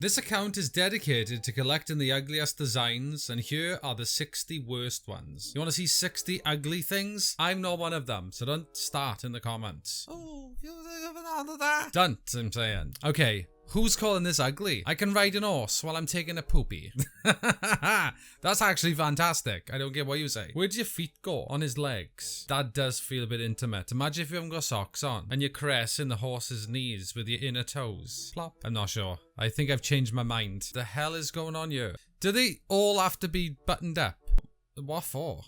This account is dedicated to collecting the ugliest designs, and here are the 60 worst ones. You want to see 60 ugly things? I'm not one of them, so don't start in the comments. Oh, you haven't handled that. Don't, I'm saying. Okay. Who's calling this ugly? I can ride an horse while I'm taking a poopy. That's actually fantastic. I don't get what you say. Where do your feet go? On his legs. That does feel a bit intimate. Imagine if you haven't got socks on and you're caressing the horse's knees with your inner toes. Plop. I'm not sure. I think I've changed my mind. The hell is going on here? Do they all have to be buttoned up? What for?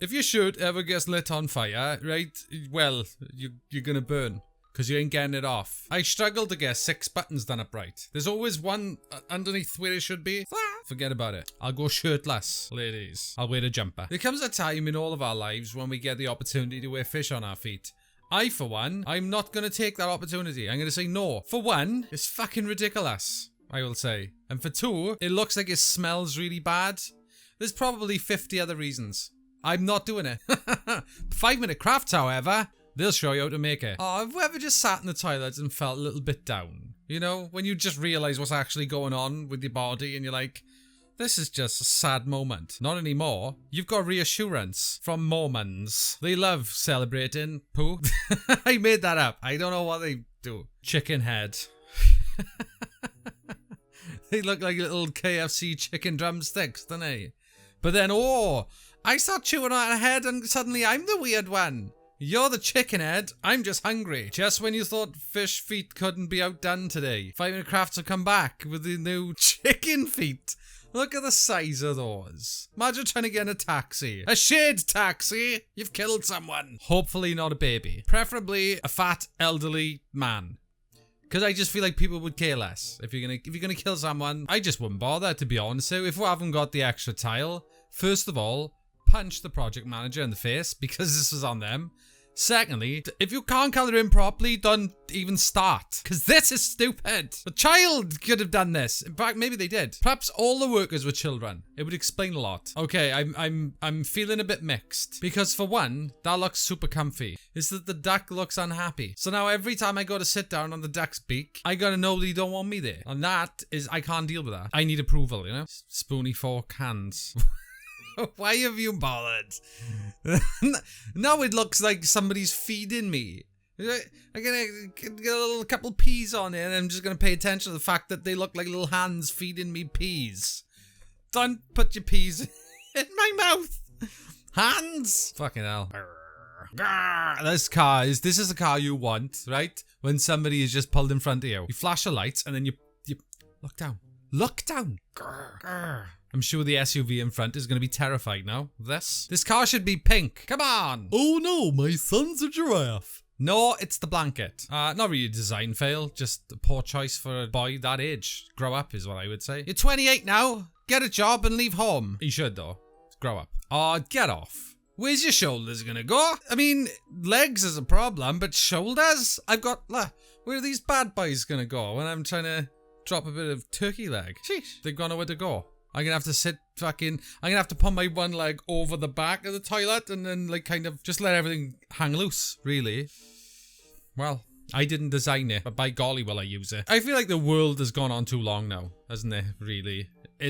If your shirt ever gets lit on fire, right, well, you're gonna burn. Because you ain't getting it off. I struggle to get 6 buttons done up right. There's always one underneath where it should be. Forget about it. I'll go shirtless, ladies. I'll wear a jumper. There comes a time in all of our lives when we get the opportunity to wear fish on our feet. I, for one, I'm not going to take that opportunity. I'm going to say no. For one, it's fucking ridiculous, I will say. And for two, it looks like it smells really bad. There's probably 50 other reasons. I'm not doing it. 5-minute crafts, however... They'll show you how to make it. Oh, have you ever just sat in the toilet and felt a little bit down? You know, when you just realise what's actually going on with your body and you're like, this is just a sad moment. Not anymore. You've got reassurance from Mormons. They love celebrating poo. I made that up. I don't know what they do. Chicken head. They look like little KFC chicken drumsticks, don't they? But then, oh, I start chewing on a head and suddenly I'm the weird one. You're the chicken head, I'm just hungry. Just when you thought fish feet couldn't be outdone today, 5-minute crafts have come back with the new chicken feet. Look at the size of those. Imagine trying to get in a taxi. A shade taxi! You've killed someone. Hopefully not a baby. Preferably a fat, elderly man. Because I just feel like people would care less. If you're gonna kill someone, I just wouldn't bother, to be honest. So if we haven't got the extra tile, first of all, punch the project manager in the face because this was on them. Secondly, if you can't color in properly, don't even start. Because this is stupid. A child could have done this. In fact, maybe they did. Perhaps all the workers were children. It would explain a lot. Okay, I'm feeling a bit mixed. Because for one, that looks super comfy. Is that the duck looks unhappy. So now every time I go to sit down on the duck's beak, I gotta know they don't want me there. And that is, I can't deal with that. I need approval, you know? Spoony fork hands. Why have you bothered? Now it looks like somebody's feeding me. I'm gonna get a little couple peas on it and I'm just gonna pay attention to the fact that they look like little hands feeding me peas. Don't put your peas in my mouth. Hands! Fucking hell. This is the car you want, right? When somebody is just pulled in front of you. You flash the lights and then you look down. Look down. I'm sure the SUV in front is going to be terrified now. This car should be pink. Come on. Oh no, my son's a giraffe. No, it's the blanket. Not really a design fail, just a poor choice for a boy that age. Grow up is what I would say. You're 28 now. Get a job and leave home. You should though. Grow up. Oh, get off. Where's your shoulders gonna go? I mean, legs is a problem, but shoulders? I've got, where are these bad boys gonna go when I'm trying to drop a bit of turkey leg? Sheesh, they've got nowhere to go. I'm gonna have to I'm gonna have to put my one leg over the back of the toilet and then like kind of just let everything hang loose, really. Well, I didn't design it, but by golly will I use it. I feel like the world has gone on too long now, hasn't it, really?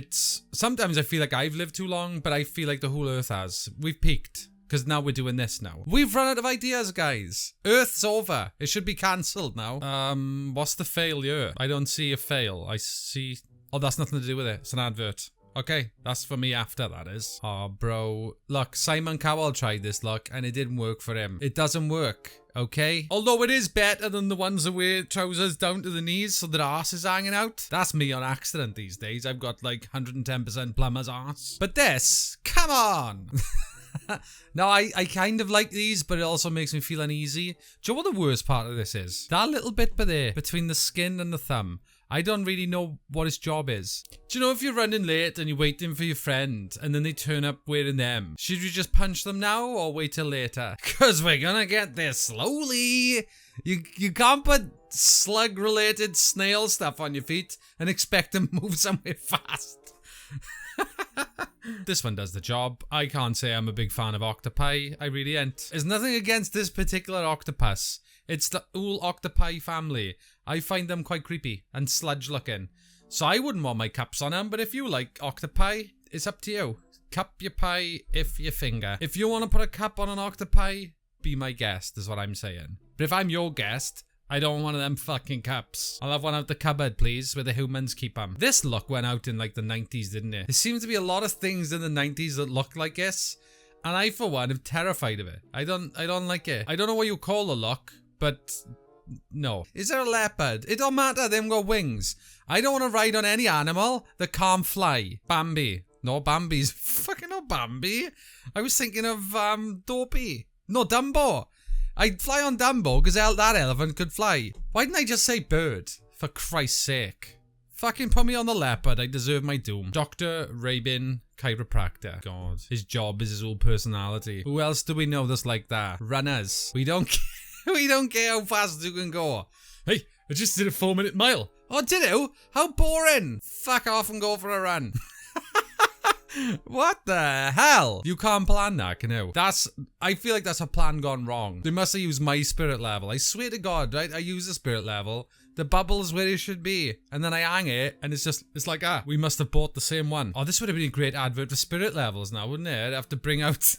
Sometimes I feel like I've lived too long, but I feel like the whole earth has. We've peaked. Because now we're doing this now. We've run out of ideas, guys. Earth's over. It should be cancelled now. What's the failure? I don't see a fail. I see... Oh, that's nothing to do with it. It's an advert. Okay, that's for me after, that is. Oh, bro. Look, Simon Cowell tried this, look, and it didn't work for him. It doesn't work, okay? Although it is better than the ones that wear trousers down to the knees so their arse is hanging out. That's me on accident these days. I've got like 110% plumber's arse. But this, come on! No, I kind of like these, but it also makes me feel uneasy. Do you know what the worst part of this is? That little bit there, between the skin and the thumb. I don't really know what his job is. Do you know if you're running late and you're waiting for your friend and then they turn up wearing them? Should you just punch them now or wait till later? Because we're gonna get there slowly. You can't put slug-related snail stuff on your feet and expect them to move somewhere fast. This one does the job. I can't say I'm a big fan of octopi. I really ain't. There's nothing against this particular octopus. It's the whole octopi family. I find them quite creepy and sludge looking. So I wouldn't want my cups on them, but if you like octopi, it's up to you. Cup your pie if your finger. If you want to put a cup on an octopi, be my guest, is what I'm saying. But if I'm your guest, I don't want one of them fucking cups. I'll have one out the cupboard, please, where the humans keep them. This look went out in like the 90s, didn't it? There seems to be a lot of things in the 90s that look like this, and I, for one, am terrified of it. I don't like it. I don't know what you call the look, but no. Is there a leopard? It don't matter, they've got wings. I don't want to ride on any animal that can't fly. Bambi. No, Bambi's fucking not Bambi. I was thinking of Dopey. No, Dumbo. I'd fly on Dumbo because that elephant could fly. Why didn't I just say bird? For Christ's sake. Fucking put me on the leopard. I deserve my doom. Dr. Rabin, chiropractor. God. His job is his whole personality. Who else do we know that's like that? Runners. We don't care how fast you can go. Hey, I just did a 4-minute mile. Oh, did you? How boring. Fuck off and go for a run. What the hell? You can't plan that, can you? I feel like that's a plan gone wrong. They must have used my spirit level. I swear to God, right? I use the spirit level. The bubble's where it should be. And then I hang it, and it's like, we must have bought the same one. Oh, this would have been a great advert for spirit levels now, wouldn't it? I'd have to bring out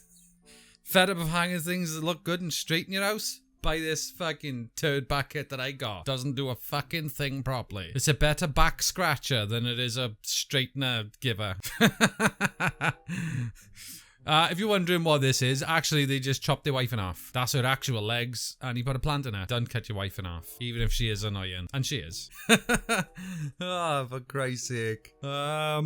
fed up of hanging things that look good and straight in your house. Buy this fucking turd bucket that I got. Doesn't do a fucking thing properly. It's a better back scratcher than it is a straightener giver. If you're wondering what this is, actually they just chopped their wife in half. That's her actual legs, and he put a plant in her. Don't cut your wife in half, even if she is annoying. And she is. Oh, for Christ's sake. I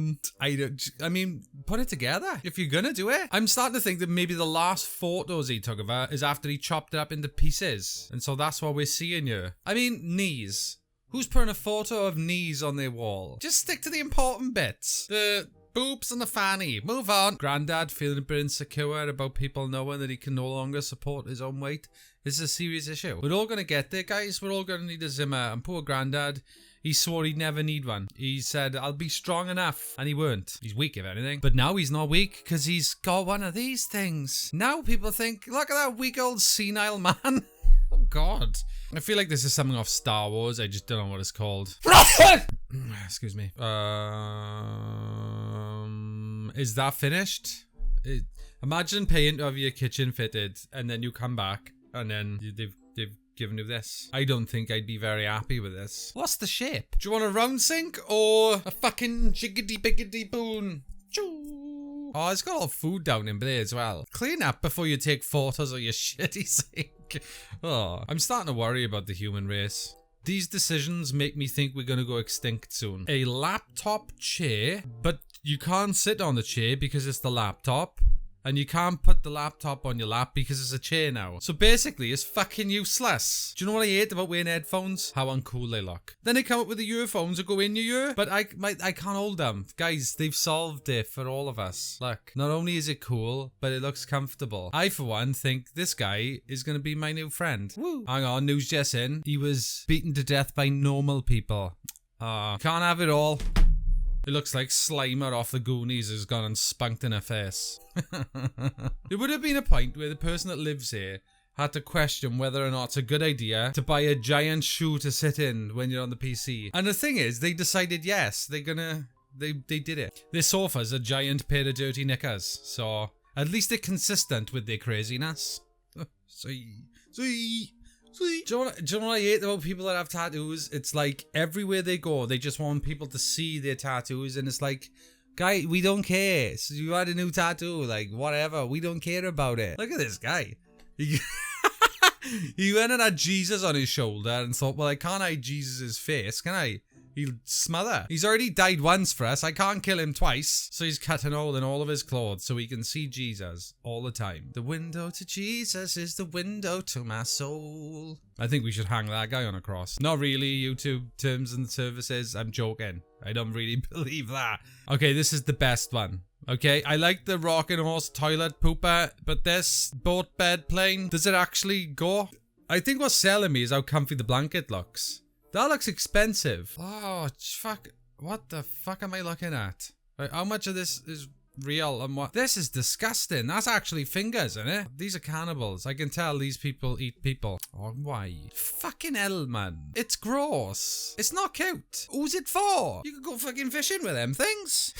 mean, put it together if you're gonna do it. I'm starting to think that maybe the last photos he took of her is after he chopped it up into pieces. And so that's what we're seeing here. I mean, knees. Who's putting a photo of knees on their wall? Just stick to the important bits. The boobs and the fanny. Move on. Grandad feeling a bit insecure about people knowing that he can no longer support his own weight. This is a serious issue. We're all going to get there, guys. We're all going to need a Zimmer. And poor Grandad, he swore he'd never need one. He said, I'll be strong enough. And he weren't. He's weak, if anything. But now he's not weak because he's got one of these things. Now people think, look at that weak old senile man. Oh, God. I feel like this is something off Star Wars. I just don't know what it's called. Excuse me. Is that finished? Imagine paying to have your kitchen fitted and then you come back and then they've given you this. I don't think I'd be very happy with this. What's the shape? Do you want a round sink or a fucking jiggity-biggity boon? Choo. Oh, it's got all food down in there as well. Clean up before you take photos of your shitty sink. Oh, I'm starting to worry about the human race. These decisions make me think we're gonna go extinct soon. A laptop chair, but you can't sit on the chair because it's the laptop. And you can't put the laptop on your lap because it's a chair now. So basically, it's fucking useless. Do you know what I hate about wearing headphones? How uncool they look. Then they come up with the earphones that go in your ear, but I can't hold them. Guys, they've solved it for all of us. Look, not only is it cool, but it looks comfortable. I, for one, think this guy is going to be my new friend. Woo. Hang on, news just in. He was beaten to death by normal people. Can't have it all. It looks like Slimer off the Goonies has gone and spunked in her face. There would have been a point where the person that lives here had to question whether or not it's a good idea to buy a giant shoe to sit in when you're on the PC. And the thing is, they decided yes, they did it. Their sofa's a giant pair of dirty knickers, so at least they're consistent with their craziness. See. Do you know what I hate about people that have tattoos? It's like everywhere they go, they just want people to see their tattoos, and it's like, guy, we don't care. So you had a new tattoo, like whatever, we don't care about it. Look at this guy. He went and had Jesus on his shoulder and thought, well, I can't hide Jesus' face, can I? He'll smother. He's already died once for us. I can't kill him twice. So he's cut an hole in all of his clothes so he can see Jesus all the time. The window to Jesus is the window to my soul. I think we should hang that guy on a cross. Not really, YouTube terms and services. I'm joking. I don't really believe that. Okay, this is the best one. Okay, I like the rocking horse toilet pooper, but this boat bed plane, does it actually go? I think what's selling me is how comfy the blanket looks. That looks expensive. Oh, fuck. What the fuck am I looking at? How much of this is real and what. This is disgusting. That's actually fingers, isn't it? These are cannibals. I can tell these people eat people. Oh, why? Fucking hell, man. It's gross. It's not cute. Who's it for? You could go fucking fishing with them things.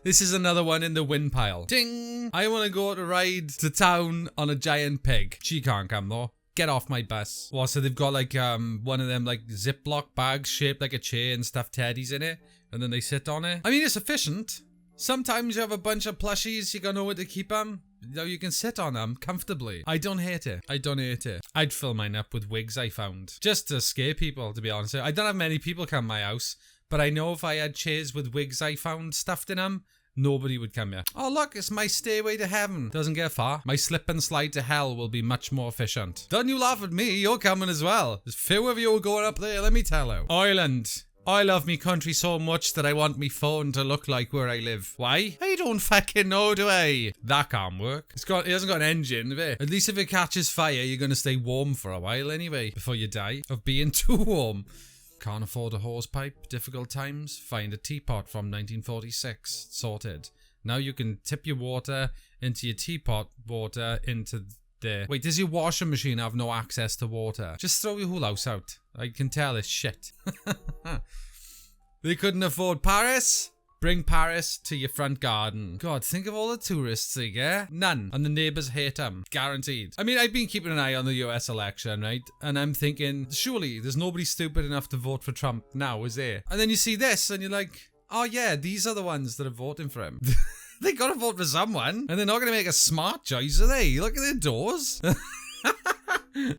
This is another one in the win pile. Ding! I want to go to ride to town on a giant pig. She can't come though. Get off my bus. Well, so they've got like one of them like Ziploc bags shaped like a chair and stuffed teddies in it. And then they sit on it. I mean, it's efficient. Sometimes you have a bunch of plushies, you gotta know where to keep them. You can sit on them comfortably. I don't hate it. I don't hate it. I'd fill mine up with wigs I found. Just to scare people, to be honest. I don't have many people come to my house. But I know if I had chairs with wigs I found stuffed in them, nobody would come here. Oh look, it's my stairway to heaven. Doesn't get far. My slip and slide to hell will be much more efficient. Don't you laugh at me, you're coming as well. There's few of you going up there, let me tell you. Ireland. I love me country so much that I want me phone to look like where I live. Why? I don't fucking know, do I? That can't work. It hasn't got an engine, have it? At least if it catches fire, you're gonna stay warm for a while anyway, before you die of being too warm. Can't afford a hosepipe, difficult times, find a teapot from 1946, sorted. Now you can tip your water into your teapot water into there. Wait, does your washing machine have no access to water? Just throw your whole house out. I can tell it's shit. They couldn't afford Paris? Bring Paris to your front garden. God, think of all the tourists they get. None. And the neighbours hate them. Guaranteed. I mean, I've been keeping an eye on the US election, right? And I'm thinking, surely there's nobody stupid enough to vote for Trump now, is there? And then you see this and you're like, oh yeah, these are the ones that are voting for him. They gotta vote for someone. And they're not gonna make a smart choice, are they? Look at their doors.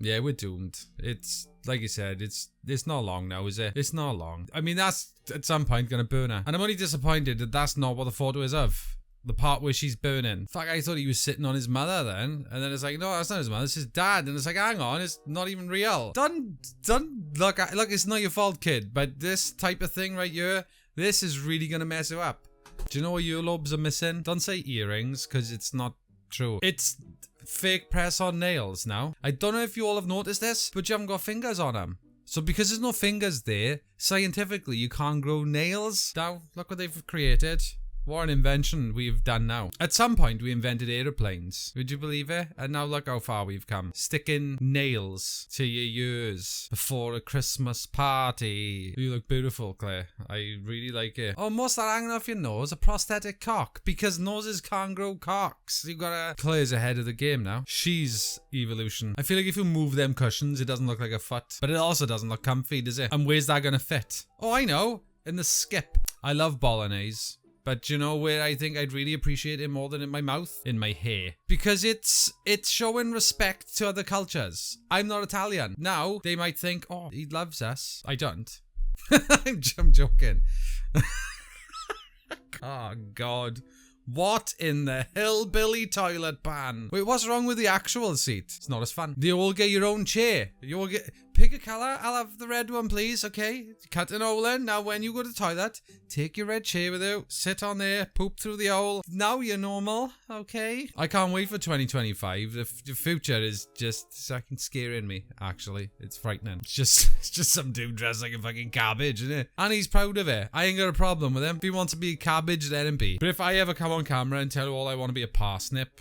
Yeah, we're doomed. It's, like you said, it's not long now, is it? It's not long. I mean, that's at some point gonna burn her. And I'm only disappointed that that's not what the photo is of. The part where she's burning. Fuck, I thought he was sitting on his mother then. And then it's like, no, that's not his mother, it's his dad. And it's like, hang on, it's not even real. Look, it's not your fault, kid. But this type of thing right here, this is really gonna mess you up. Do you know what earlobes are missing? Don't say earrings, because it's not true. It's fake press on nails now. I don't know if you all have noticed this, but you haven't got fingers on them. So because there's no fingers there, scientifically you can't grow nails. Now, look what they've created. What an invention we've done now. At some point we invented aeroplanes. Would you believe it? And now look how far we've come. Sticking nails to your ears before a Christmas party. You look beautiful, Claire. I really like it. Oh, most that hanging off your nose, a prosthetic cock. Because noses can't grow cocks. You gotta... Claire's ahead of the game now. She's evolution. I feel like if you move them cushions, it doesn't look like a foot. But it also doesn't look comfy, does it? And where's that gonna fit? Oh, I know. In the skip. I love bolognese. But you know where I think I'd really appreciate it more than in my mouth? In my hair. Because it's showing respect to other cultures. I'm not Italian. Now, they might think, oh, he loves us. I don't. I'm joking. Oh, God. What in the hillbilly toilet pan? Wait, what's wrong with the actual seat? It's not as fun. You all get your own chair. You all get... Pick a colour. I'll have the red one, please. Okay. Cut an hole in. Now, when you go to the toilet, take your red chair with you. Sit on there. Poop through the hole. Now you're normal. Okay. I can't wait for 2025. The future is just fucking scaring me, actually. It's frightening. It's just some dude dressed like a fucking cabbage, isn't it? And he's proud of it. I ain't got a problem with him. If he wants to be a cabbage, let him be. But if I ever come on camera and tell you all I want to be a parsnip,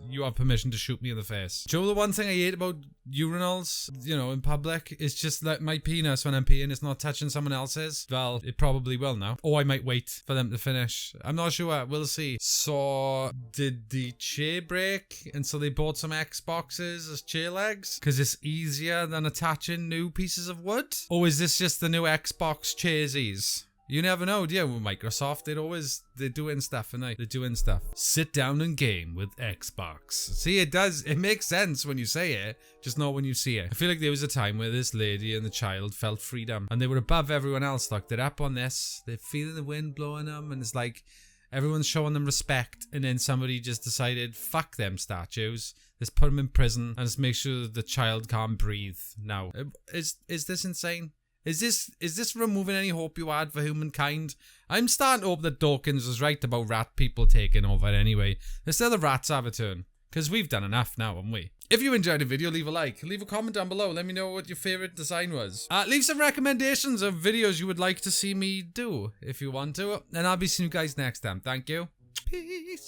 you have permission to shoot me in the face. Do you know the one thing I hate about urinals, you know, in public, is just that my penis when I'm peeing is not touching someone else's? Well, it probably will now. Or I might wait for them to finish. I'm not sure. We'll see. So, did the chair break? And so they bought some Xboxes as chair legs? Because it's easier than attaching new pieces of wood? Or is this just the new Xbox chairsies? You never know, do you? With Microsoft, they're doing stuff, and they're doing stuff. Sit down and game with Xbox. See, it makes sense when you say it, just not when you see it. I feel like there was a time where this lady and the child felt freedom, and they were above everyone else. Like, they're up on this, they're feeling the wind blowing them, and it's like, everyone's showing them respect, and then somebody just decided, fuck them statues. Let's put them in prison, and let's make sure that the child can't breathe. Now, is this insane? Is this removing any hope you had for humankind? I'm starting to hope that Dawkins was right about rat people taking over anyway. Let's let the rats have a turn. Because we've done enough now, haven't we? If you enjoyed the video, leave a like. Leave a comment down below. Let me know what your favourite design was. Leave some recommendations of videos you would like to see me do, if you want to. And I'll be seeing you guys next time. Thank you. Peace.